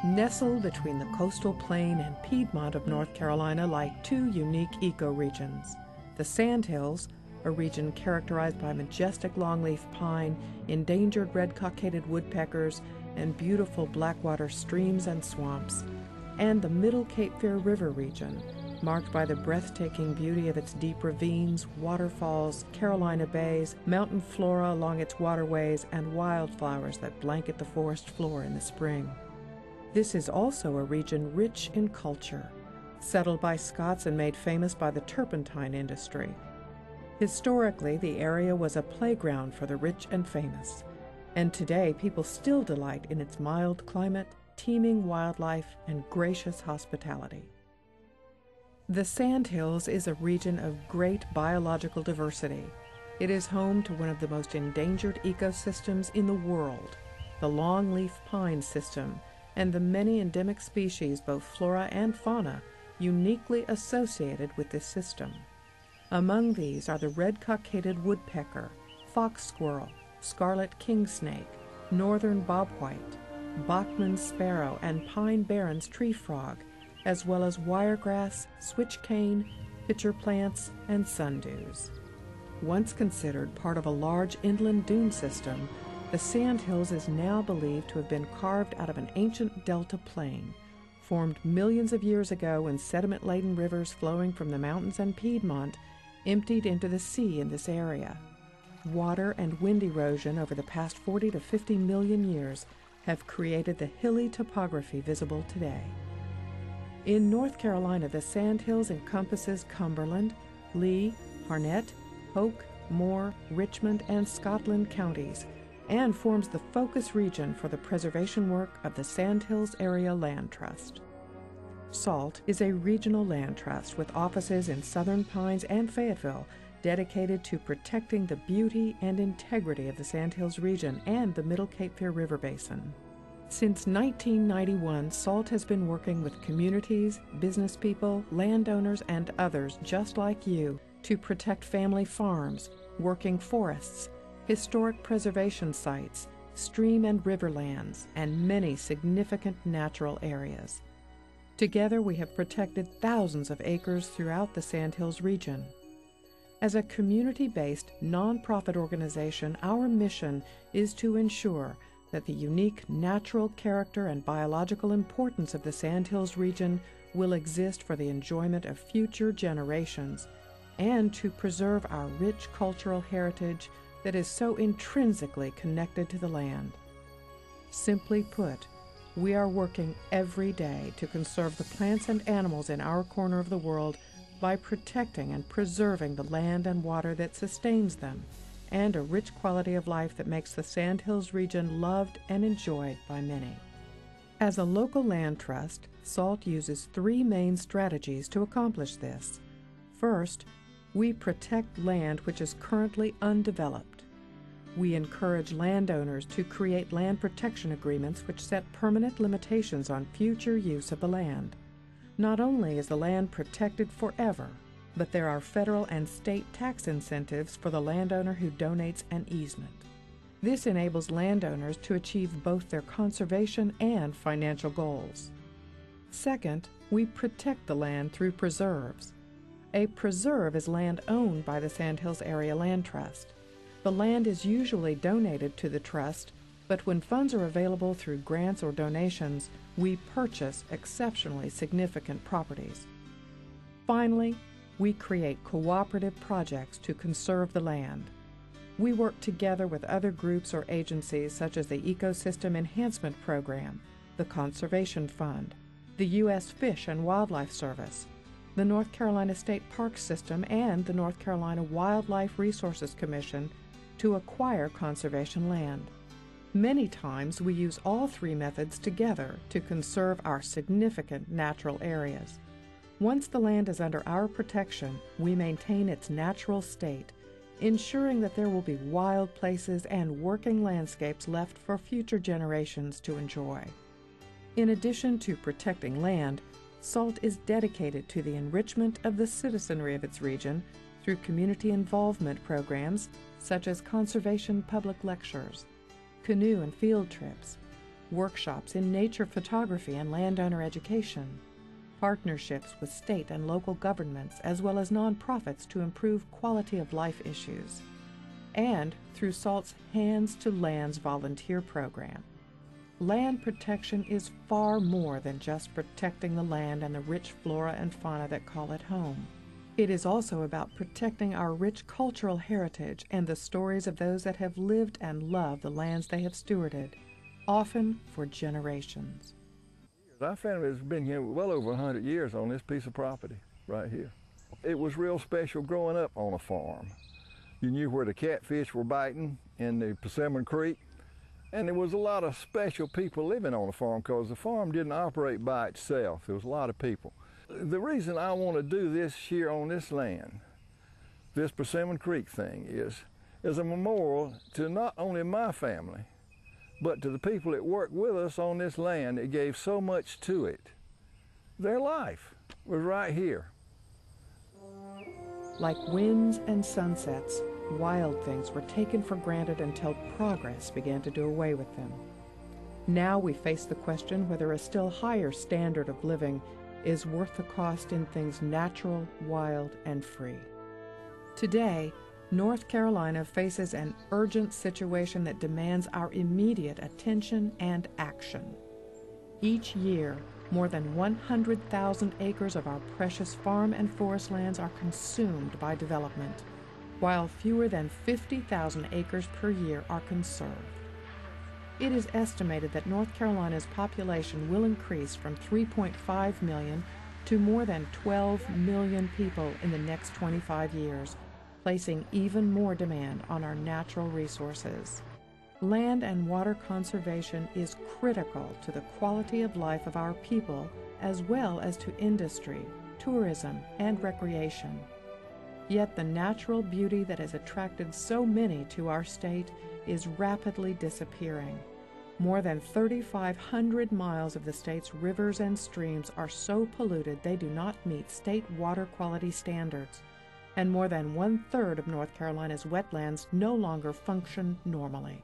Nestled between the coastal plain and Piedmont of North Carolina lie two unique ecoregions. The Sandhills, a region characterized by majestic longleaf pine, endangered red-cockaded woodpeckers, and beautiful blackwater streams and swamps, and the Middle Cape Fear River region, marked by the breathtaking beauty of its deep ravines, waterfalls, Carolina bays, mountain flora along its waterways, and wildflowers that blanket the forest floor in the spring. This is also a region rich in culture, settled by Scots and made famous by the turpentine industry. Historically, the area was a playground for the rich and famous, and today people still delight in its mild climate, teeming wildlife, and gracious hospitality. The Sandhills is a region of great biological diversity. It is home to one of the most endangered ecosystems in the world, the longleaf pine system, and the many endemic species, both flora and fauna, uniquely associated with this system. Among these are the red-cockaded woodpecker, fox squirrel, scarlet kingsnake, northern bobwhite, Bachman's sparrow, and pine barrens tree frog, as well as wiregrass, switch cane, pitcher plants, and sundews. Once considered part of a large inland dune system, the Sandhills is now believed to have been carved out of an ancient delta plain, formed millions of years ago when sediment-laden rivers flowing from the mountains and Piedmont emptied into the sea in this area. Water and wind erosion over the past 40 to 50 million years have created the hilly topography visible today. In North Carolina, the Sandhills encompasses Cumberland, Lee, Harnett, Polk, Moore, Richmond, and Scotland counties, and forms the focus region for the preservation work of the Sandhills Area Land Trust. SALT is a regional land trust with offices in Southern Pines and Fayetteville dedicated to protecting the beauty and integrity of the Sandhills region and the Middle Cape Fear River Basin. Since 1991, SALT has been working with communities, business people, landowners, and others just like you to protect family farms, working forests, historic preservation sites, stream and river lands, and many significant natural areas. Together, we have protected thousands of acres throughout the Sandhills region. As a community-based, nonprofit organization, our mission is to ensure that the unique natural character and biological importance of the Sandhills region will exist for the enjoyment of future generations, and to preserve our rich cultural heritage that is so intrinsically connected to the land. Simply put, we are working every day to conserve the plants and animals in our corner of the world by protecting and preserving the land and water that sustains them, and a rich quality of life that makes the Sandhills region loved and enjoyed by many. As a local land trust, SALT uses three main strategies to accomplish this. First, we protect land which is currently undeveloped. We encourage landowners to create land protection agreements which set permanent limitations on future use of the land. Not only is the land protected forever, but there are federal and state tax incentives for the landowner who donates an easement. This enables landowners to achieve both their conservation and financial goals. Second, we protect the land through preserves. A preserve is land owned by the Sandhills Area Land Trust. The land is usually donated to the trust, but when funds are available through grants or donations, we purchase exceptionally significant properties. Finally, we create cooperative projects to conserve the land. We work together with other groups or agencies such as the Ecosystem Enhancement Program, the Conservation Fund, the U.S. Fish and Wildlife Service, the North Carolina State Park System, and the North Carolina Wildlife Resources Commission to acquire conservation land. Many times we use all three methods together to conserve our significant natural areas. Once the land is under our protection, we maintain its natural state, ensuring that there will be wild places and working landscapes left for future generations to enjoy. In addition to protecting land, SALT is dedicated to the enrichment of the citizenry of its region through community involvement programs such as conservation public lectures, canoe and field trips, workshops in nature photography and landowner education, partnerships with state and local governments as well as nonprofits to improve quality of life issues, and through SALT's Hands to Lands volunteer program. Land protection is far more than just protecting the land and the rich flora and fauna that call it home. It is also about protecting our rich cultural heritage and the stories of those that have lived and loved the lands they have stewarded, often for generations. Our family has been here well over 100 years on this piece of property right here. It was real special growing up on a farm. You knew where the catfish were biting in the Persimmon Creek, and there was a lot of special people living on the farm because the farm didn't operate by itself. There was a lot of people. The reason I want to do this here on this land, this Persimmon Creek thing, is a memorial to not only my family, but to the people that worked with us on this land that gave so much to it. Their life was right here. Like winds and sunsets, wild things were taken for granted until progress began to do away with them. Now we face the question whether a still higher standard of living is worth the cost in things natural, wild, and free. Today, North Carolina faces an urgent situation that demands our immediate attention and action. Each year, more than 100,000 acres of our precious farm and forest lands are consumed by development, while fewer than 50,000 acres per year are conserved. It is estimated that North Carolina's population will increase from 3.5 million to more than 12 million people in the next 25 years, placing even more demand on our natural resources. Land and water conservation is critical to the quality of life of our people as well as to industry, tourism, and recreation. Yet the natural beauty that has attracted so many to our state is rapidly disappearing. More than 3,500 miles of the state's rivers and streams are so polluted they do not meet state water quality standards, and more than 1/3 of North Carolina's wetlands no longer function normally.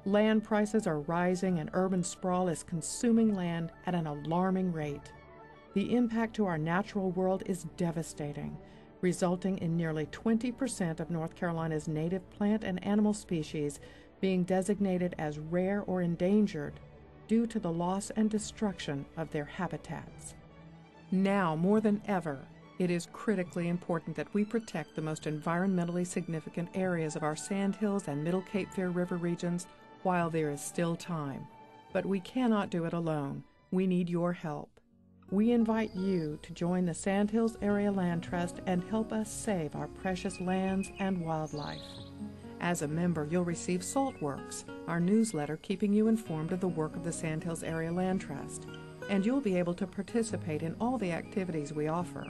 Land prices are rising and urban sprawl is consuming land at an alarming rate. The impact to our natural world is devastating, resulting in nearly 20% of North Carolina's native plant and animal species being designated as rare or endangered due to the loss and destruction of their habitats. Now, more than ever, it is critically important that we protect the most environmentally significant areas of our Sandhills and Middle Cape Fear River regions while there is still time. But we cannot do it alone. We need your help. We invite you to join the Sandhills Area Land Trust and help us save our precious lands and wildlife. As a member, you'll receive Saltworks, our newsletter keeping you informed of the work of the Sandhills Area Land Trust, and you'll be able to participate in all the activities we offer.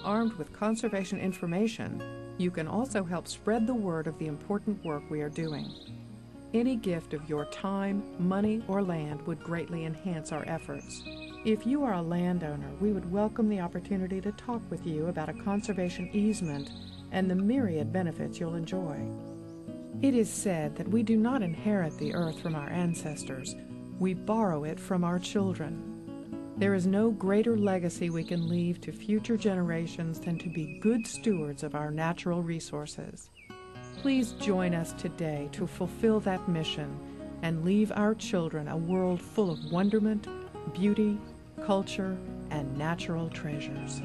Armed with conservation information, you can also help spread the word of the important work we are doing. Any gift of your time, money, or land would greatly enhance our efforts. If you are a landowner, we would welcome the opportunity to talk with you about a conservation easement and the myriad benefits you'll enjoy. It is said that we do not inherit the earth from our ancestors, we borrow it from our children. There is no greater legacy we can leave to future generations than to be good stewards of our natural resources. Please join us today to fulfill that mission and leave our children a world full of wonderment, beauty, culture, and natural treasures.